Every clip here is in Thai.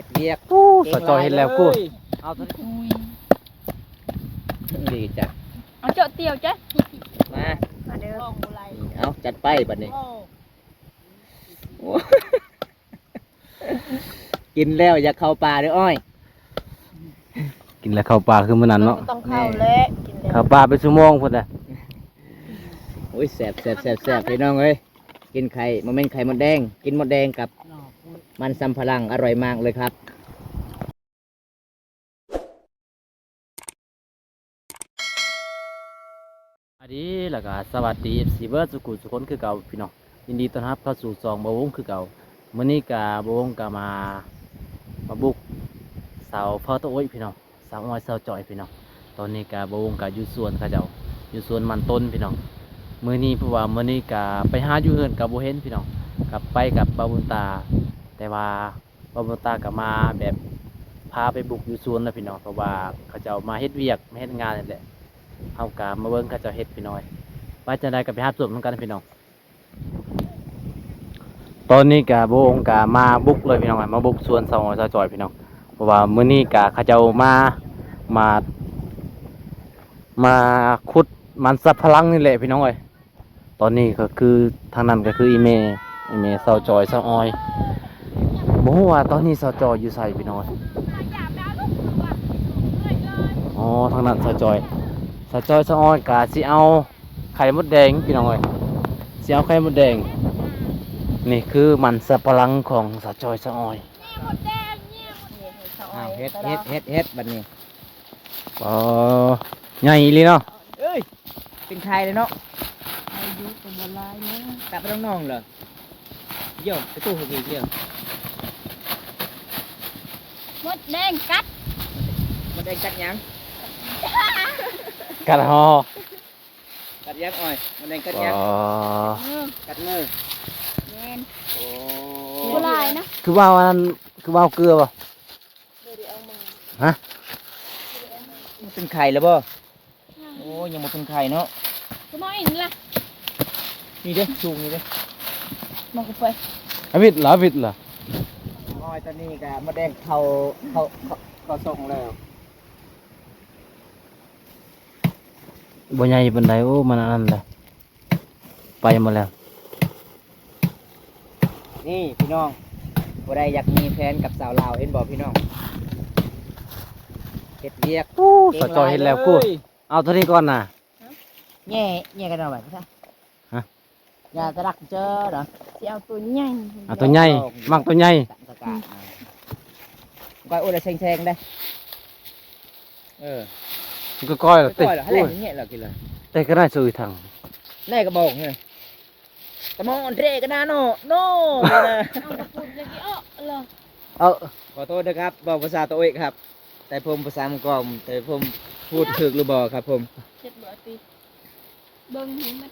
ฮ็ดเวียกสะจอยเห็นแล้วกูเอาตัวดีจัดเอาเจาะเตียวจ้ะมาเด้อเอาจัดไปบัดนี้กินแล้วอยากเข้าป่าเด้ออ้อยกินแล้วเข้าป่าคือมื้อนั้นเนาะต้องเข้าแล้วกินแล้วเข้าป่าไปชั่วโมงพุ่นน่ะโอ้ยแซ่บพี่น้องเอ้ยกินไข่มันเป็นไข่มดแดงกินมดแดงกับมันสำปะหลังอร่อยมากเลยครับสวัสดีแล้วก็สวัสดี FC เบิร์ดสุขุสุคนคือเก่าพี่น้องยินดีต้อนรับเข้าสู่ซองบ่วงคือเก่ามื้อนี้ก็บ่วงก็มาบุกสาวพ่อตะโอ้ยพี่น้องสาวน้อยสาวจ่อยพี่น้องตอนนี้ก็บ่วงก็อยู่สวนเขาเจ้าอยู่สวนมันต้นพี่น้องมื้อนี้เพราะว่ามื้อนี้ก็ไปหาอยู่เฮือนก็บ่เห็นพี่น้องกลับไปกับบ่าวบุญตาแต่ว่าบ่าวบุญตาก็มาแบบพาไปบุกอยู่สวนแล้วพี่น้องเพราะว่าเขาเจ้ามาเฮ็ดเวียกมาเฮ็ดงานนั่นแหละเฮากะมาเบิ่งเขาเจ้าเฮ็ดพี่น้อยว่าจะได้ก็ไปหาส่วนเหมือนกันพี่น้องตอนนี้กะโบงกะมาบุกเลยพี่น้องมาบุกสวนสาวน้อยสาวจ่อยพี่น้องเพราะว่ามื้อนี้กะเขาเจ้ามาขุดมันสับพลังนี่แหละพี่น้องเอ้ยตอนนี้ก็คือทางนั้นก็คืออีเมสาวจ่อยสาวอ้อยบ่ฮู้ว่าตอนนี้สาวจ่อยอยู่ไสพี่น้องอ๋อทางนั้นสาวจ่อยสะอ้อนกะสิเอาไข่มดแดงพี่น้องเอ้ยสิเอาไข่มดแดงนี่คือมันสับปะหลังของสะจอยสะอ้อยเฮ็ดบัดนี้ใหญ่เลยเนาะเอ้ยเป็นไข่เลยเนาะอายุก็บ่หลายนะกลับไปน้องๆเหรอเยี่ยมไปตู้อีกเยี่ยมมดแดงกัดมดแดงกัดยังกัดฮอกัดยังอ้อยมดแดงกัดยังกัดมือแม่นโอ้บ่หลายนะคือว่ามันคือว่าเกลือป่ะฮะมันเป็นไข่แล้วบ่โอ้ยังบ่เป็นไข่เนาะก็น้อยนี่ล่ะนี่เด้ชูงนี่เด้มองกูไปวิทย์เหรออ้อยตอนนี้ก็มดแดงเข้าส่งแล้วบ่ใหญ่ปานใดโอ้มันนั่นแหละไปหมดแล้วนี่พี่น้องบ่ได้อยากมีแฟนกับสาวลาวเห็นบ่พี่น้องเฮ็ดเวียกสะจอยเห็นแล้วกูเอาเท่านี้ก่อนน่ะแง่กันเอาไว้ซะฮะอย่ากระดักเจอเหรอสิเอาตัวใหญ่เอาตัวใหญ่มักตัวใหญ่ก้อยโอ้ยแซงได้ก็ก้อยหรอติให้แหล่งเงี้ยหรอกินเลยแต่ก็ได้ซื้อทางแน่ก็บอกไงตะมองเร่ก็น่าโน่เอามาพูดเลยกี่เหรอขอโทษนะครับบอกภาษาตัวเองครับแต่ผมภาษามังกรแต่ผมพูดถึกหรือบอกครับผมเจ็ดบ่ตีเบิ่งเห็นมัน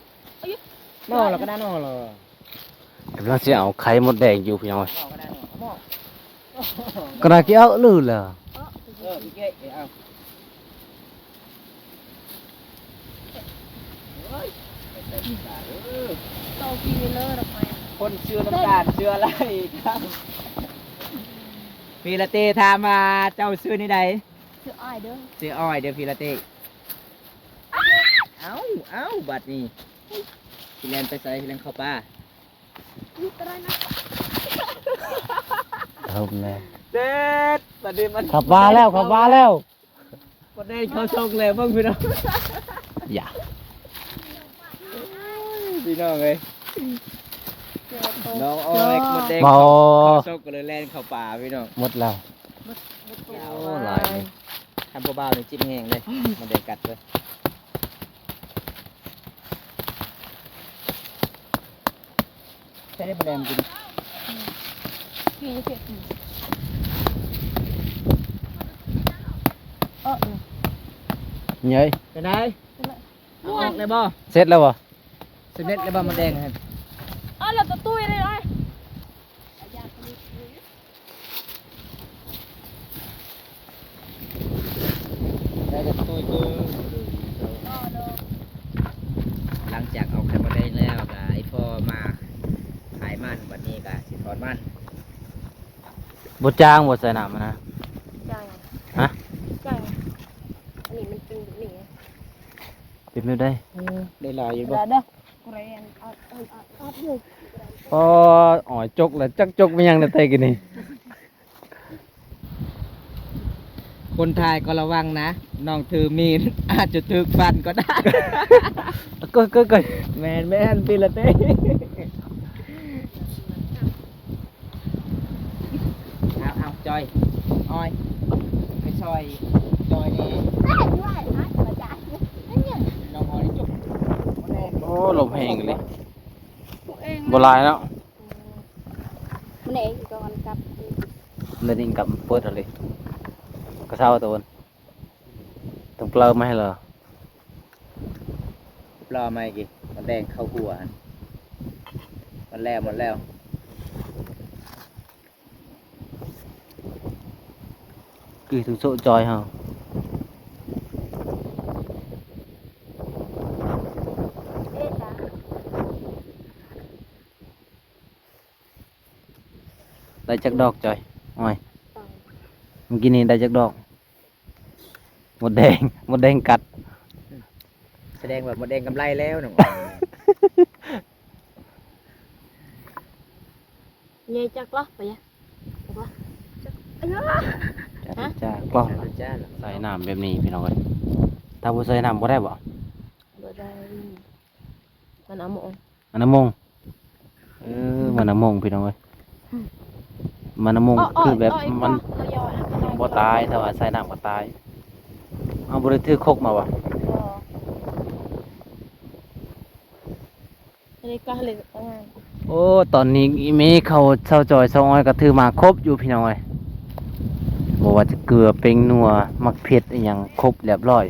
นอเราก็น่านอเรากำลังจะเอาไข่มดแดงอยู่พี่น้อยก็ได้กี่ลือเลยพี่เก๋เอาโตปีเลยดอกไม้คนเชื่อน้ำตาลเชื่ออะไรครับพีละเต้ถามมาเจ้าซื้อนี่ใดซื้ออ้อยเด้อซื้ออ้อยเดี๋ยวพีละเต้เอ้าบัดนี้พี่แลนไปใส่พี่แลนเข้าป่าเอาแล้วเด็ดบัดนี้มันขับมาแล้วบัดนี้เขาชกเลยบ้างพี่น้องอย่าพี่น้องเลยน้องอ้อยหมดแดงชกกันเลยแล่นเข้าป่าพี่น้องหมดแล้วหลายทำเบาๆเลยจิ้มแห้งเลยมันได้กัดเลยใช้ได้ประเด็นจริงพี่จะเก็บเย้ยไปไหนออกเลยบ่เสร็จแล้วบ่เสร็จแล้วบ่มันแดงครับเราจะตุ้ยเลยได้จะตุ้ยหลังจากเอาไข่มดแดงแล้วก็ไอ้พ่อมาขายมันวันนี้ก็สิถอนมัน บ่จางบ่ใส่น้ำมันนะ ใช่ ฮะ ใช่อันนี้มันเป็นแบบนี้ เป็นไม่ได้ ได้ลายอยู่บ่ เด้อกูเรียนเอาอยู่ พออ๋อยจกแล้วจักจกไม่ยังในไตกันนี่ คนไทยก็ระวังนะน้องถือมีด อาจจะถูกฟันก็ได้ ก็ แม่นปีละเต้เอาจอยอ้อยไปซอยจอยนี่น้องอ้อยจุก โอ้ลมแห้งเลย เอง บ่หลายแล้ว มันเองก็มันกลับ เลยนี่กลับเปิดเอาเลยก็เศร้าตัวนั้นต้องเปลือมาให้เหรอ รอมาอีกกี่มันแดงเข้าหัวมันแล้วหมดแล้ว คือถึงโซจอยเฮา เอ๊ะจ้ะ ได้จักดอกจอยอ้อยเมื่อกี้นี่ได้จักดอกหมดแดงหมดแดงกัด แสดงแบบมันแดงกำไรแล้วน้อง เย่จักล้อไปยังจักล้อจักเอ้ย จ้ากล้อง จ้าเหรอ ใส่น้ำแบบนี้พี่น้องเอ้ยถ้าบ่ใส่น้ำบ่ได้บ่ บ่ได้มันเอาหมอง มันน้ำมงมันน้ำมงพี่น้องเอ้ยมันน้ำมงคือแบบมันบ่ตายแต่ว่าใส่น้ำก็ตายเอาบ่ได้ถือคกมาบ่ อันนี้ก็เลยเอาไง โอ้ตอนนี้อีเมเขาเช่าจอยเช่าอ้อยก็ถือมาครบอยู่พี่น้องเอ้ยบ่ว่าจะเกลือเป็งนัวมักเผ็ดอีหยังครบเรียบร้อย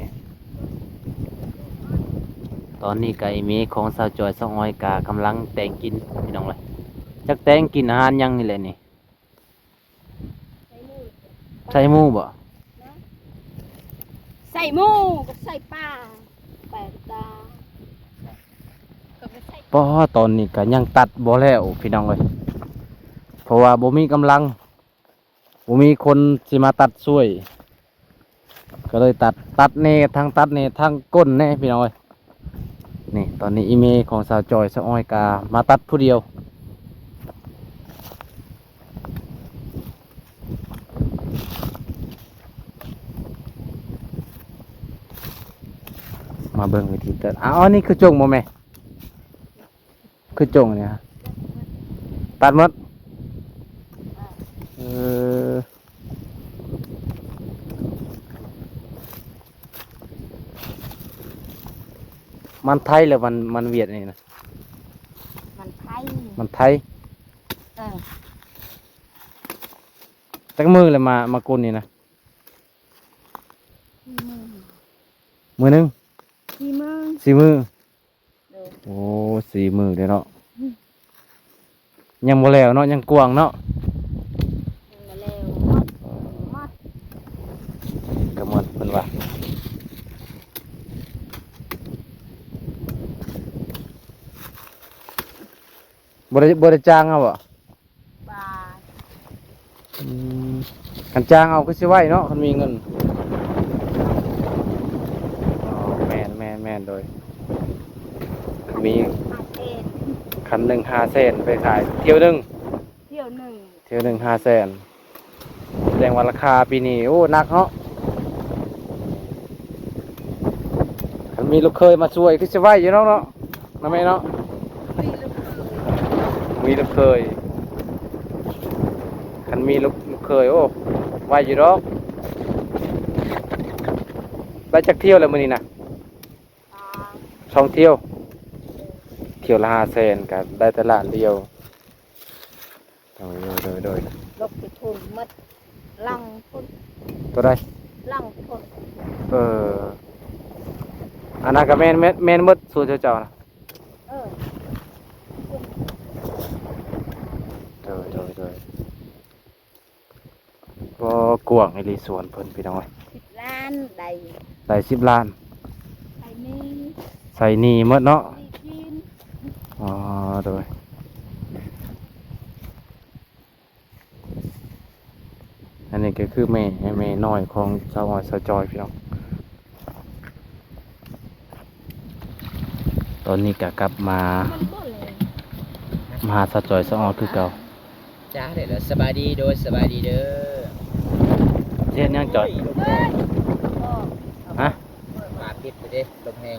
ตอนนี้ก็อีเมของเช่าจอยเช่าอ้อยก็กำลังแต่งกินพี่น้องเอ้ยจักแต่งกินอาหารหยังนี่แหละนี่ใส่หมูบ่ ใส่หมูกับใส่ปลาแปดตาก็ไปใส่ ป้อตอนนี้ก็ยังตัดบ่แล้วพี่น้องเอ้ยเพราะว่าบ่มีกำลังบ่มีคนสิมาตัดช่วย ก็เลยตัดเน่ทั้งตัดเน่ทั้งก้นแน่พี่น้องเอ้ยนี่ตอนนี้อีเมของสาวจอยสาวอ้อยกามาตัดผู้เดียวมาเบิ่งวิธีตัดอ๋อนี่คือจงบ่แม่คือจงเนี่ยตัดหมดเออมันไทยหรือมันเวียดนี่นะ มันไทย มันไทย เออ จักมือเลยมากุนนี่นะ มือ มือหนึง ที่มือ สี่มือ เด้อ โอ้สี่มือเด้เนาะยังบ่แล้วเนาะยังกวางเนาะ มาแล้วมัดมัด ก็หมดเพิ่นว่าบ่ได้จ้างเอาบ่ บาท คันจ้างเอาก็สิไหวเนาะคันมีเงินอ๋อแม่นโดยมี อาเอ็ด คันหนึง500,000ไปขายเที่ยวหนึง เที่ยวหนึ่ง 500,000แสดงว่าราคาปีนี้โอ้หนักเนาะคันมีลูกเคยมาช่วยก็สิไหวอยู่เนาะเนาะแม่เนาะ ปีละคือมีลูกเคยคันมีลูกเคยโอ้ไหวอยู่ดอกได้จักเที่ยวแล้วมื้อนี้นะ อ่า ท่องเที่ยว เที่ยวละ500,000ก็ได้แต่ล้านเดียวโดย ลบไปทุนมัดลังทุน ตัวได้ ลังทุน อันนั้นก็แม่นหมดสู่เจ้าๆนะ เออ โดยบ่กว้างอีหลีสวนเพิ่นพี่น้องเอ้ย 10 ล้านใด ได้10 ล้าน ไอ้นี่ ใส่หนี้หมดเนาะ ดีกิน อ๋อโดย นี้ก็คือแม่น้อยของสาวอ้อยสาวจอยพี่น้องตอนนี้ก็กลับมา มันบ่เลย มาหาสาวจอยสาวอ้อยคือเก่า จ้าเดี๋ยวสบายดีโดยสบายดีเด้อ เฮ็ดหยังจอย ลมแห้ง ฮะ มาพิษไปเด้ลมแห้ง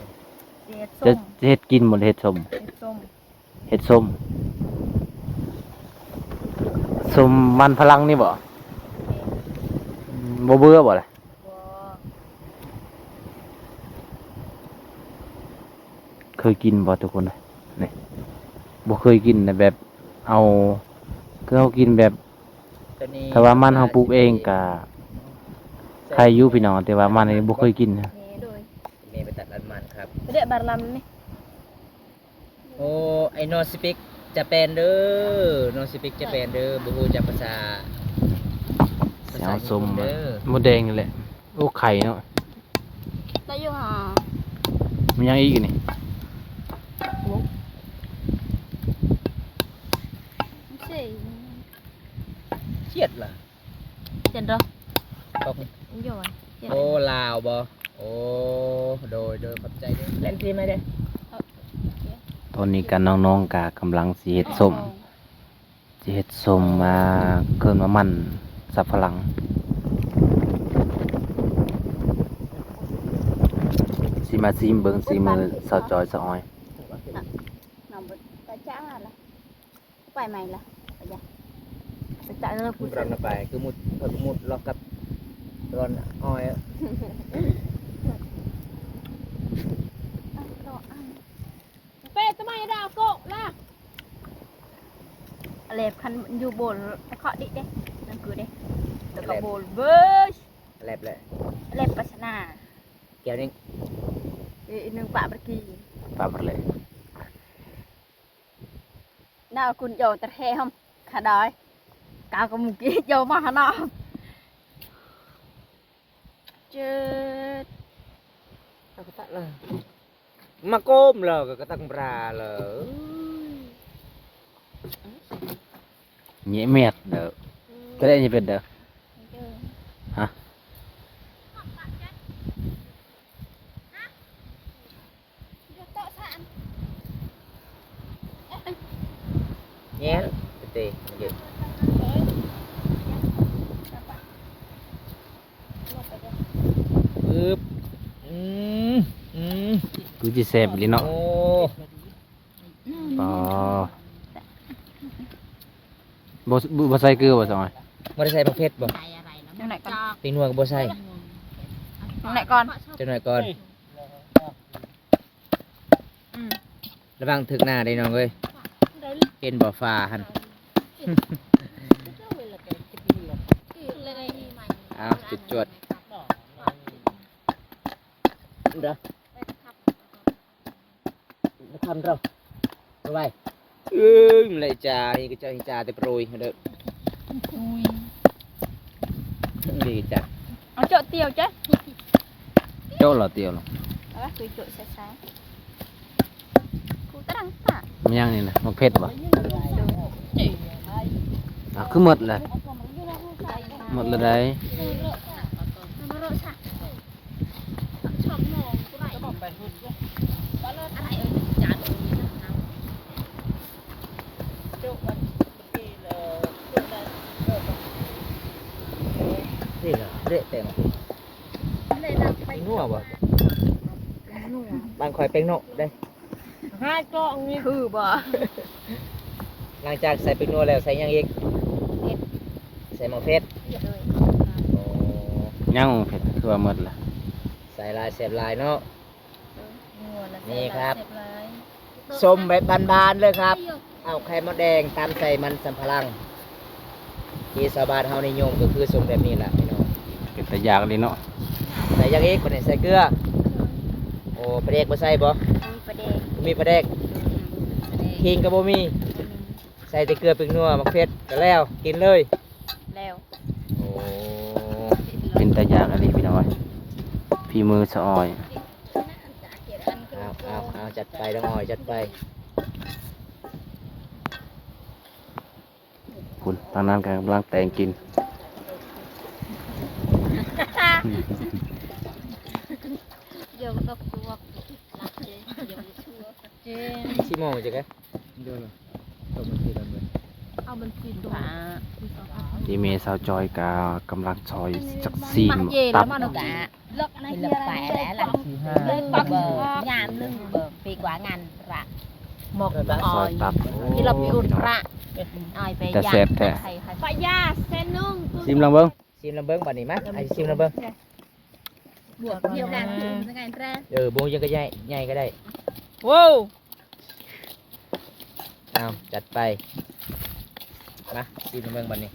เฮ็ด จะ ส้ม จะเฮ็ดกินบ่เฮ็ดส้ม เฮ็ดส้ม เฮ็ดส้มส้มมันพลังนี่บ่บ่เบื่อบ่ล่ะ บ่ เคยกินบ่ทุกคนเลยนี่บ่เคยกินนะแบบเอาคือเฮากินแบบ ตัวนี้ ถ้าว่ามันเฮาปลูกเองก็ใครอยู่พี่น้องแต่ว่ามันนี่บ่เคยกินนะ นี่โดย เมย์ไปตัดรันมันครับ เด็กบารลำนี่ โอ้ไอโนสปิกจะเป็นเด้อโนสปิกจะเป็นเด้อบูฮูจากภาษา สิเอาส้ม เด้อ มดแดงนี่แหละโอ้ไข่เนาะ ได้อยู่ห่า มันยังอีกนี่ ไม่ใช่ เชียดล่ะ เจ็ดดอก บอก อยู่อ่ะเจ็ด โอ้ลาวบ่โอ้โดยขอบใจเด้อเล่นทีมไหมเด้อ ตอนนี้กันน้องๆก็กำลังสิเฮ็ดส้มสิเฮ็ดส้มมาเกินว่ามันสับพลังสิมาซิมเบิ่งซิมือสาวจอยสาวอ้อย น้องบ่ไปจ้างล่ะไปใหม่ล่ะไปจ้ะไปจ้างแล้วกู รำไปคือมุดล็อกกับร้อนอ้อยอะ เป้ทำไมดาวโกะล่ะเล็บคันอยู่บนเคาะดิเด้นั่นคือเด้แล้วก็โบนเบิร์ช แลบเลย เล็บปัสนา เกี่ยวนี่ อีกหนึ่งปะบกี ปรับเลย น่าคุณโยตะเทมขาดอยกาวกมุกี้โยมาหนอเจ็ด เอากระตักเลยมาก้มเลยกระตักปลาเลย เงี้ยเม็ดเด้อก็ได้นี่เป็นเด้อฮะ แง่เตะมันเยอะปึ๊บอืม กูสิแซ่บอีหลีเนาะ โอ้ ปอบ่ใส่เกลือบ่ซอย ไม่ได้ใส่ผักเผ็ดบ่ ยังไหนก่อน ปิงนัวก็บ่ใส่ ยังไหนก่อน จะหน่อยก่อนระวังถึกหน้าได้น้องเอ้ยเห็นบ่ฟ้าหันอ้าวจุดจวดเด้อทำเราเอาไว้เลยจ่านี่ก็เจ้าจ่าแต่โปรยเด้อดีจ้ะ เอาโจเตียวจ้ะ เจ้าเหรอเตียวเหรอ เอาไว้คุยโจช้าๆกูตะดังปะ มันยังนี่นะมันเผ็ดบ่อ่ะคือหมดเลยหมดเลยได้นี่เหรอเละเต็มปิงนัวบ่บางคอยเป็งโนได้ ให้กล้องนี่คือบ่ หลังจากใส่ปิงนัวแล้วใส่หยังอีกใส่หมอเพชรโอ้ ยังเผ็ดคือว่าหมดละ ใส่ลายเสียบลายเนาะนี่ครับส้มแบบบานๆเลยครับ เอาไข่มดแดงตามใส่มันสำปะหลังที่ชาวบ้านเฮานิยมก็คือส้มแบบนี้แหละพี่น้อง เป็นตะยากเลยเนาะ ใส่หยังอีกคนไหนใส่เกลือโอ้ปลาแดกบ่ใส่บ่ มีประเด็น มีปลาแดกขิงก็บ่มีใส่แต่เกลือปิงนัวมะเขือก็แล้วกินเลย แล้ว โอ้ เป็นตะยากอะไรพี่น้อยพี่มือสะออย เอาจัดไปน้องอ้อยจัดไป คุณตอนนั้นกำลังแต่งกิน เดี๋ยวตกตัวรักเจ๊เดี๋ยวชัวเจ๊ ชิโมงจังไงดูหน่อยตบมันทีละมือ เอามันกินตัว ที่เมสาวจอยกากำลังซอยจักซีนตับ เลิกนะเฮียอะไร là เลิกปัก nhà lưng vì quả ngàn rạ หมก ซอยตับ ที่เราไปอุด พี่น้อง ระ ai về แต่แซ่บแท้ ปะยาเส้นนุ่ง ซิมลองเบิ่ง ชิมลำเบิ้งบัดนี้มั้ยไอ้ชิมลำเบิ้ง บวกเดียวกันเป็นไงแร่ บูยังก็ใหญ่ก็ได้ ว้าว เอาจัดไปมาชิมลำเบิ้งบัดนี้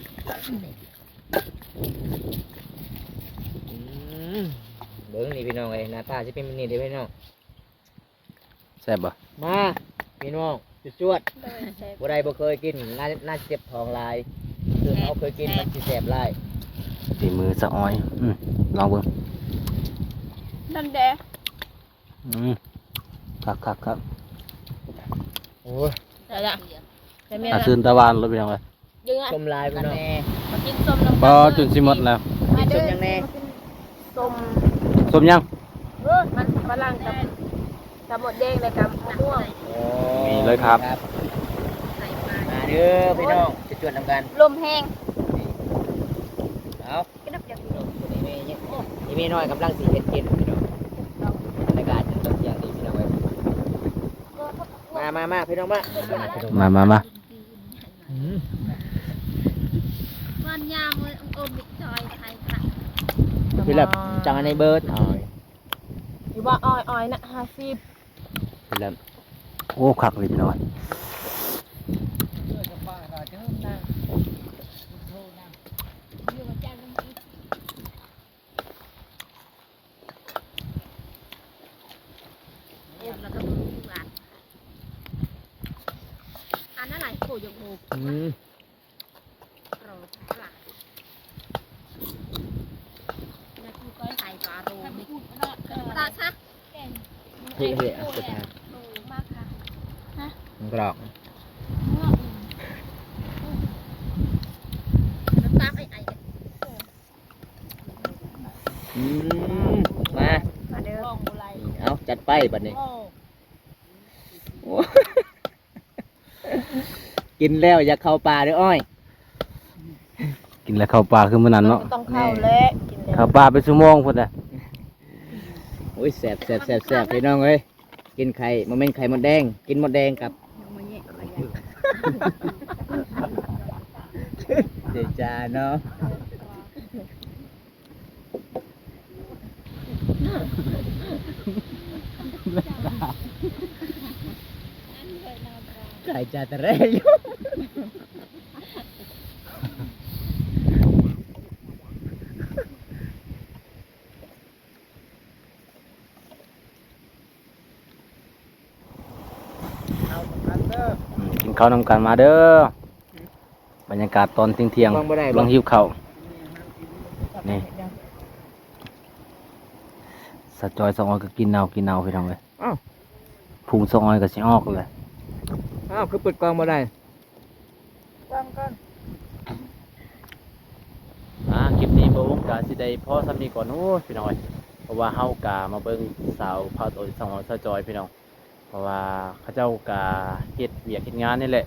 เบิ้งนี่พี่น้องเอ้ยหน้าตาจะเป็นแบบนี้เด้อพี่น้อง แซ่บบ่ มาพี่น้องจวดบ่ได้บ่เคยกินน่าเจ็บท้องลายคือเขาเคยกินมันสิแสบลาย ฝีมือสะอ้อยลองเบิ่ง นั่นแดง ครับ โอ้ย เดี๋ยวจะจะมี อาซื้นตะวันรถไปยังไง ดึงอ่ะ ส้มลายพี่น้อง มากินส้มน้ำ บ่จนสิหมดแล้ว กินส้มยังแน่ ส้ม ส้มยัง มันฝรั่งกับหมดแดงเลยกับมะม่วง มีเลยครับ มาเด้อพี่น้องจะจวดนำกัน ลมแห้ง เอานี่มีน้อยกำลังสีเฮ็ดกินพี่น้องบรรยากาศตอนเที่ยงดีพี่น้องเอ้ยมาพี่น้องมา มา วันยามเลยอมบิ๊กจอยไทยค่ะ พี่ลับจังอันในเบิร์ดอ๋อย อยู่ว่าอ้อยนะ50 พี่แล้วโอ้คักเลยพี่น้อย แล้วก็หลานอันนั้นไหนโคยกโมกรอหลานนี่คือก้อยไข่ปลาโรมิปลาชัก เฮ้ยสุดท้าย มากค่ะ กรอก น้ำตาไอ้มา มาเด้อ เอาจัดไปบัดนี้กินแล้วอย่าเข้าป่าเด้ออ้อย กินแล้วเข้าปลาคือมื้อนั้นเนาะ ต้องเข้าแล้วกินแล้ว เข้าปลาไปชั่วโมงพุ่นน่ะ โอ้ยแสบพี่น้องเอ้ยกินไข่มันเป็นไข่มดแดงกินมดแดงกับเดจาเนาะไข่จาตะเรยอยู่กินข้าวนำกันมาเด้อบรรยากาศตอนเที่ยง มองบ่ได้ ลองหิวข้าวนี่สะจอยสองอ้อยก็กินเอาพี่น้องเลย อ้าว พุงสองอ้อยก็สิออกเลย อ้าวคือเปิดกล่องบ่ได้ คลิปนี้บ่วงกาสิได้พอสำนี้ก่อนโอ้ยพี่น้องเอ้ยเพราะว่าเฮากามาเบิ่งสาวพาตัวสองอ้อยสะจอยพี่น้องเพราะว่าเขาเจ้ากาเฮ็ดเวียกเฮ็ดงานนี่แหละ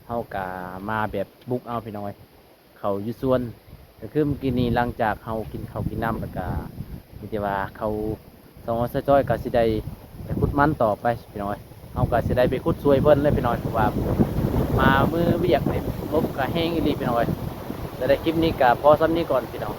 เฮากามาแบบบุกเอาพี่น้องเอ้ยเขาอยู่ส่วนก็คือเมื่อกี้นี้หลังจากเฮากินข้าวกินน้ำแล้วก็มีแต่ว่าเขาสองอ้อยสะจอยก็สิได้ไปขุดมันต่อไปพี่น้องเอ้ยเฮาก็สิได้ไปขุดช่วยเพิ่นเลยพี่น้องเพราะว่ามามือเวียกนี่ลมก็แห้งอีหลีพี่น้องเอ้ยแต่ในคลิปนี้ก็พอซ้ำนี้ก่อนพี่น้อง